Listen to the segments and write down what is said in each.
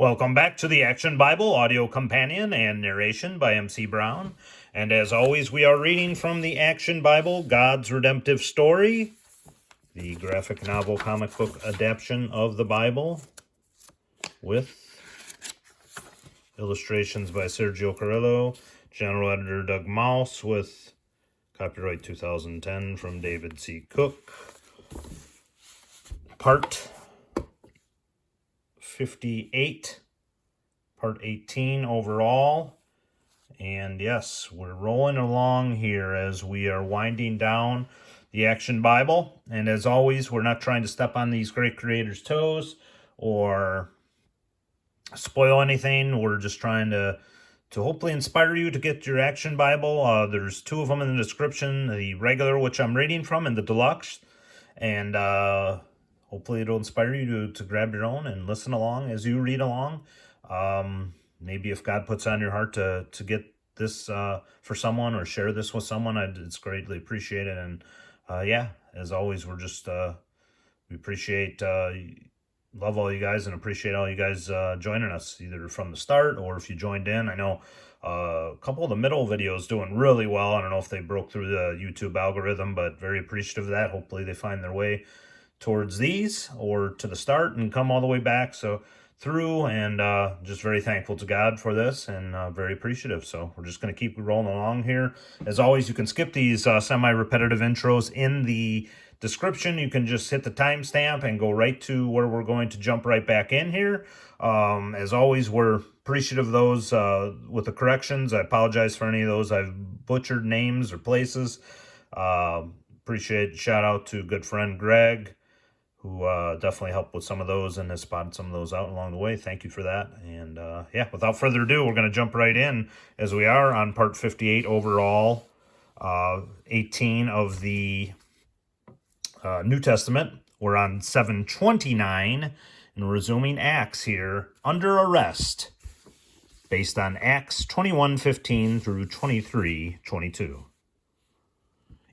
Welcome back to the Action Bible Audio Companion and Narration by MC Brown. And as always, we are reading from the Action Bible, God's Redemptive Story, the graphic novel comic book adaptation of the Bible, with illustrations by Sergio Carrillo, general editor Doug Mouse, with copyright 2010 from David C. Cook. Part 58, part 18 overall. And yes, we're rolling along here as we are winding down the Action Bible. And as always, we're not trying to step on these great creators' toes or spoil anything. We're just trying to hopefully inspire you to get your Action Bible. There's two of them in the description, the regular, which I'm reading from, and the deluxe. And hopefully it'll inspire you to grab your own and listen along as you read along. Maybe if God puts on your heart to get this for someone or share this with someone, it's greatly appreciated. And yeah, as always, we're just, we appreciate, love all you guys and appreciate all you guys joining us either from the start or if you joined in. I know a couple of the middle videos doing really well. I don't know if they broke through the YouTube algorithm, but very appreciative of that. Hopefully they find their way towards these or to the start and come all the way back through, and just very thankful to God for this and very appreciative. So we're just going to keep rolling along here. As always, you can skip these semi-repetitive intros in the description. You can just hit the timestamp and go right to where we're going to jump right back in here. As always, we're appreciative of those with the corrections. I apologize for any of those I've butchered names or places. Appreciate shout out to good friend Greg, who definitely helped with some of those and has spotted some of those out along the way. Thank you for that. And yeah, without further ado, we're going to jump right in as we are on part 58 overall, 18 of the New Testament. We're on 729 and resuming Acts here, under arrest, based on Acts 21:15 through 23:22.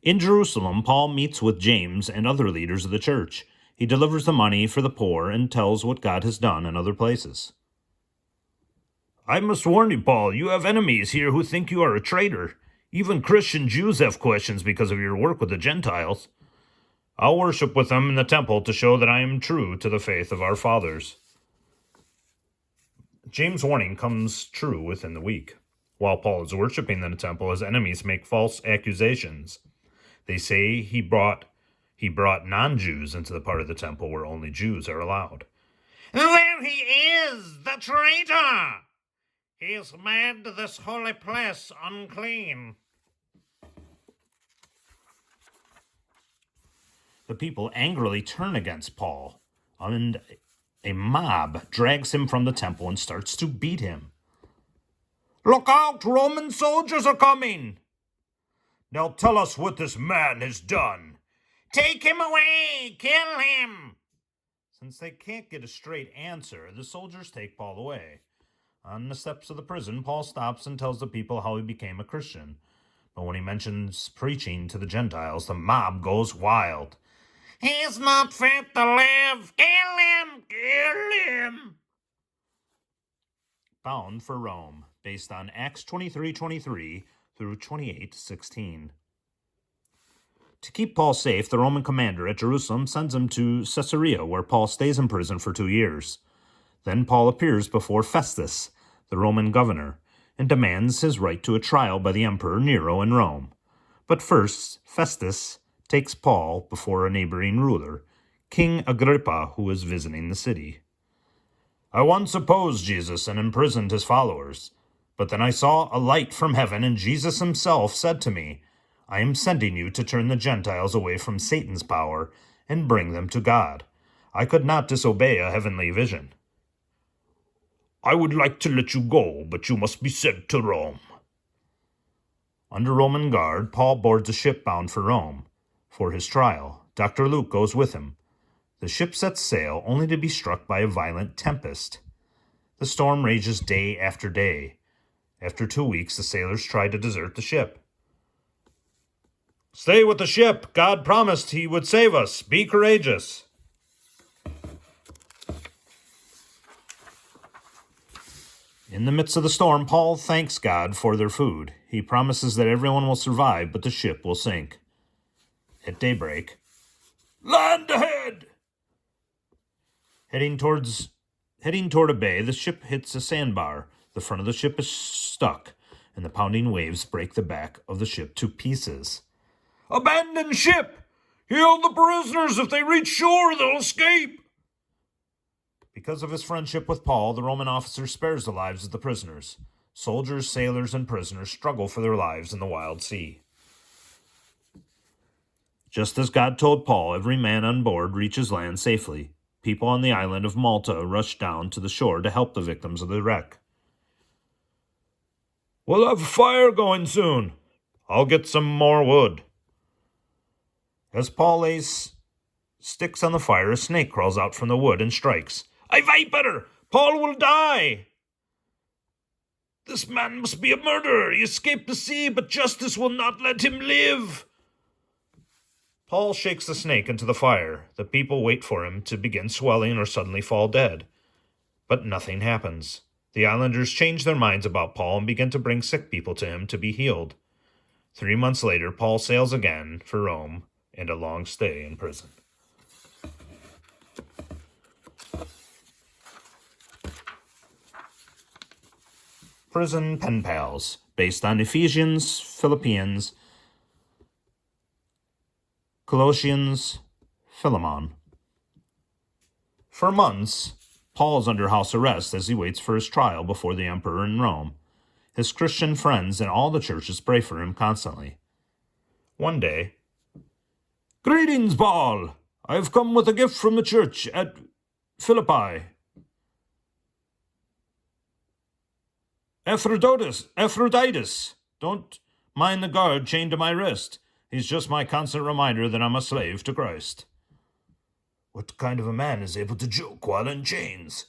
In Jerusalem, Paul meets with James and other leaders of the church. He delivers the money for the poor and tells what God has done in other places. I must warn you, Paul, you have enemies here who think you are a traitor. Even Christian Jews have questions because of your work with the Gentiles. I'll worship with them in the temple to show that I am true to the faith of our fathers. James' warning comes true within the week. While Paul is worshiping in the temple, his enemies make false accusations. They say he brought non-Jews into the part of the temple where only Jews are allowed. There he is, the traitor! He has made this holy place unclean. The people angrily turn against Paul, and a mob drags him from the temple and starts to beat him. Look out! Roman soldiers are coming! Now tell us what this man has done. Take him away! Kill him! Since they can't get a straight answer, the soldiers take Paul away. On the steps of the prison, Paul stops and tells the people how he became a Christian. But when he mentions preaching to the Gentiles, the mob goes wild. He's not fit to live! Kill him! Kill him! Bound for Rome, based on Acts 23:23 through 28:16. To keep Paul safe, the Roman commander at Jerusalem sends him to Caesarea, where Paul stays in prison for 2 years. Then Paul appears before Festus, the Roman governor, and demands his right to a trial by the Emperor Nero in Rome. But first, Festus takes Paul before a neighboring ruler, King Agrippa, who is visiting the city. I once opposed Jesus and imprisoned his followers, but then I saw a light from heaven, and Jesus himself said to me, I am sending you to turn the Gentiles away from Satan's power and bring them to God. I could not disobey a heavenly vision. I would like to let you go, but you must be sent to Rome. Under Roman guard, Paul boards a ship bound for Rome. For his trial, Dr. Luke goes with him. The ship sets sail only to be struck by a violent tempest. The storm rages day after day. After 2 weeks, the sailors try to desert the ship. Stay with the ship. God promised he would save us. Be courageous. In the midst of the storm, Paul thanks God for their food. He promises that everyone will survive, but the ship will sink. At daybreak, land ahead! Heading toward a bay, the ship hits a sandbar. The front of the ship is stuck, and the pounding waves break the back of the ship to pieces. Abandon ship! Heal the prisoners! If they reach shore, they'll escape! Because of his friendship with Paul, the Roman officer spares the lives of the prisoners. Soldiers, sailors, and prisoners struggle for their lives in the wild sea. Just as God told Paul, every man on board reaches land safely. People on the island of Malta rush down to the shore to help the victims of the wreck. We'll have a fire going soon. I'll get some more wood. As Paul lays sticks on the fire, a snake crawls out from the wood and strikes. A viper! Paul will die! This man must be a murderer. He escaped the sea, but justice will not let him live. Paul shakes the snake into the fire. The people wait for him to begin swelling or suddenly fall dead. But nothing happens. The islanders change their minds about Paul and begin to bring sick people to him to be healed. 3 months later, Paul sails again for Rome and a long stay in prison. Prison pen pals, based on Ephesians, Philippians, Colossians, Philemon. For months, Paul is under house arrest as he waits for his trial before the emperor in Rome. His Christian friends and all the churches pray for him constantly. One day, Greetings, Paul! I have come with a gift from the church at Philippi. Epaphroditus, don't mind the guard chained to my wrist. He's just my constant reminder that I'm a slave to Christ. What kind of a man is able to joke while in chains?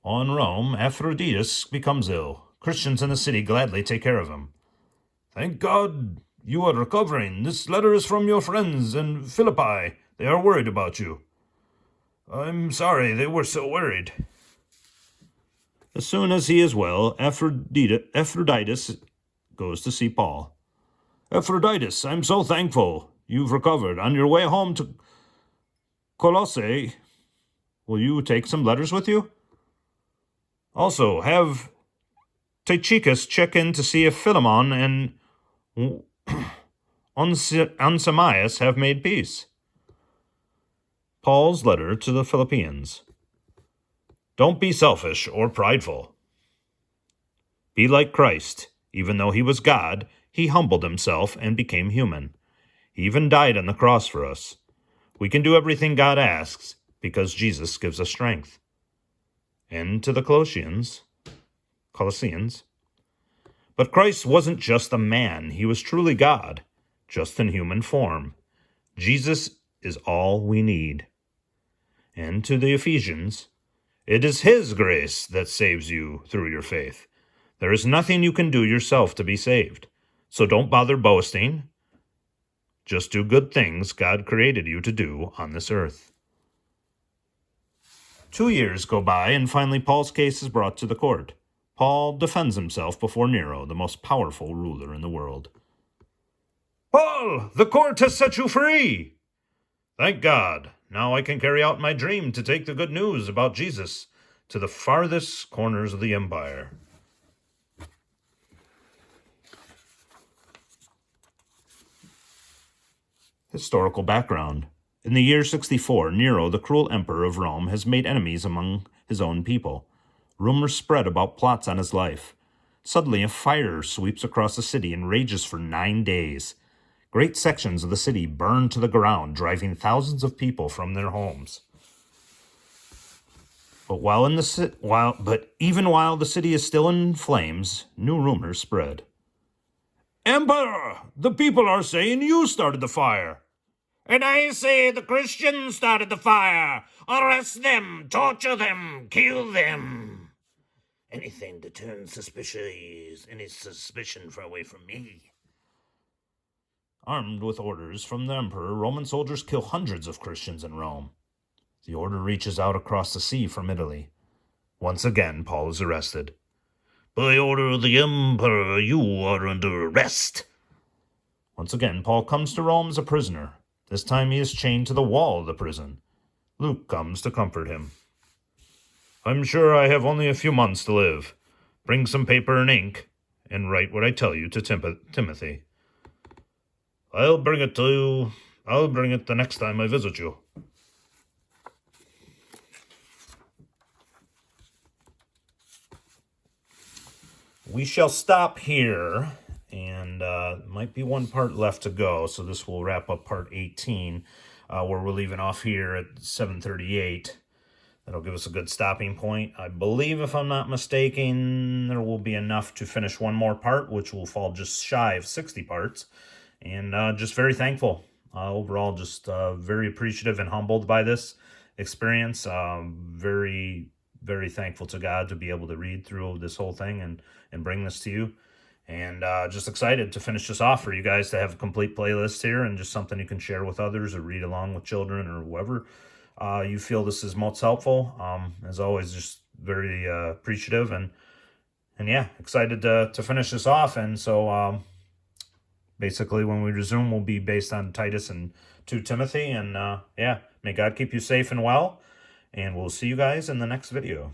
On Rome, Epaphroditus becomes ill. Christians in the city gladly take care of him. Thank God you are recovering. This letter is from your friends in Philippi. They are worried about you. I'm sorry they were so worried. As soon as he is well, Epaphroditus goes to see Paul. Epaphroditus, I'm so thankful you've recovered. On your way home to Colossae, will you take some letters with you? Also, have Tychicus check in to see if Philemon and Onesimus have made peace. Paul's letter to the Philippians. Don't be selfish or prideful. Be like Christ. Even though he was God, he humbled himself and became human. He even died on the cross for us. We can do everything God asks because Jesus gives us strength. And to the Colossians. But Christ wasn't just a man. He was truly God, just in human form. Jesus is all we need. And to the Ephesians, it is His grace that saves you through your faith. There is nothing you can do yourself to be saved. So don't bother boasting. Just do good things God created you to do on this earth. 2 years go by, and finally Paul's case is brought to the court. Paul defends himself before Nero, the most powerful ruler in the world. Paul, the court has set you free! Thank God. Now I can carry out my dream to take the good news about Jesus to the farthest corners of the empire. Historical background. In the year 64, Nero, the cruel emperor of Rome, has made enemies among his own people. Rumors spread about plots on his life. Suddenly, a fire sweeps across the city and rages for 9 days. Great sections of the city burn to the ground, driving thousands of people from their homes. But even while the city is still in flames, new rumors spread. Emperor, the people are saying you started the fire. And I say the Christians started the fire. Arrest them, torture them, kill them. Anything to turn any suspicion away from me. Armed with orders from the emperor, Roman soldiers kill hundreds of Christians in Rome. The order reaches out across the sea from Italy. Once again, Paul is arrested. By order of the Emperor, you are under arrest. Once again, Paul comes to Rome as a prisoner. This time he is chained to the wall of the prison. Luke comes to comfort him. I'm sure I have only a few months to live. Bring some paper and ink, and write what I tell you to Timothy. I'll bring it to you. I'll bring it the next time I visit you. We shall stop here, and might be one part left to go, so this will wrap up part 18, where we're leaving off here at 738. That'll give us a good stopping point. I believe, if I'm not mistaken, there will be enough to finish one more part, which will fall just shy of 60 parts, and just very thankful. Overall, just very appreciative and humbled by this experience. Very, very thankful to God to be able to read through this whole thing and bring this to you. And just excited to finish this off for you guys to have a complete playlist here and just something you can share with others or read along with children or whoever you feel this is most helpful. As always, just very appreciative and yeah, excited to finish this off. And so basically when we resume, we'll be based on Titus and 2 Timothy. And yeah, may God keep you safe and well. And we'll see you guys in the next video.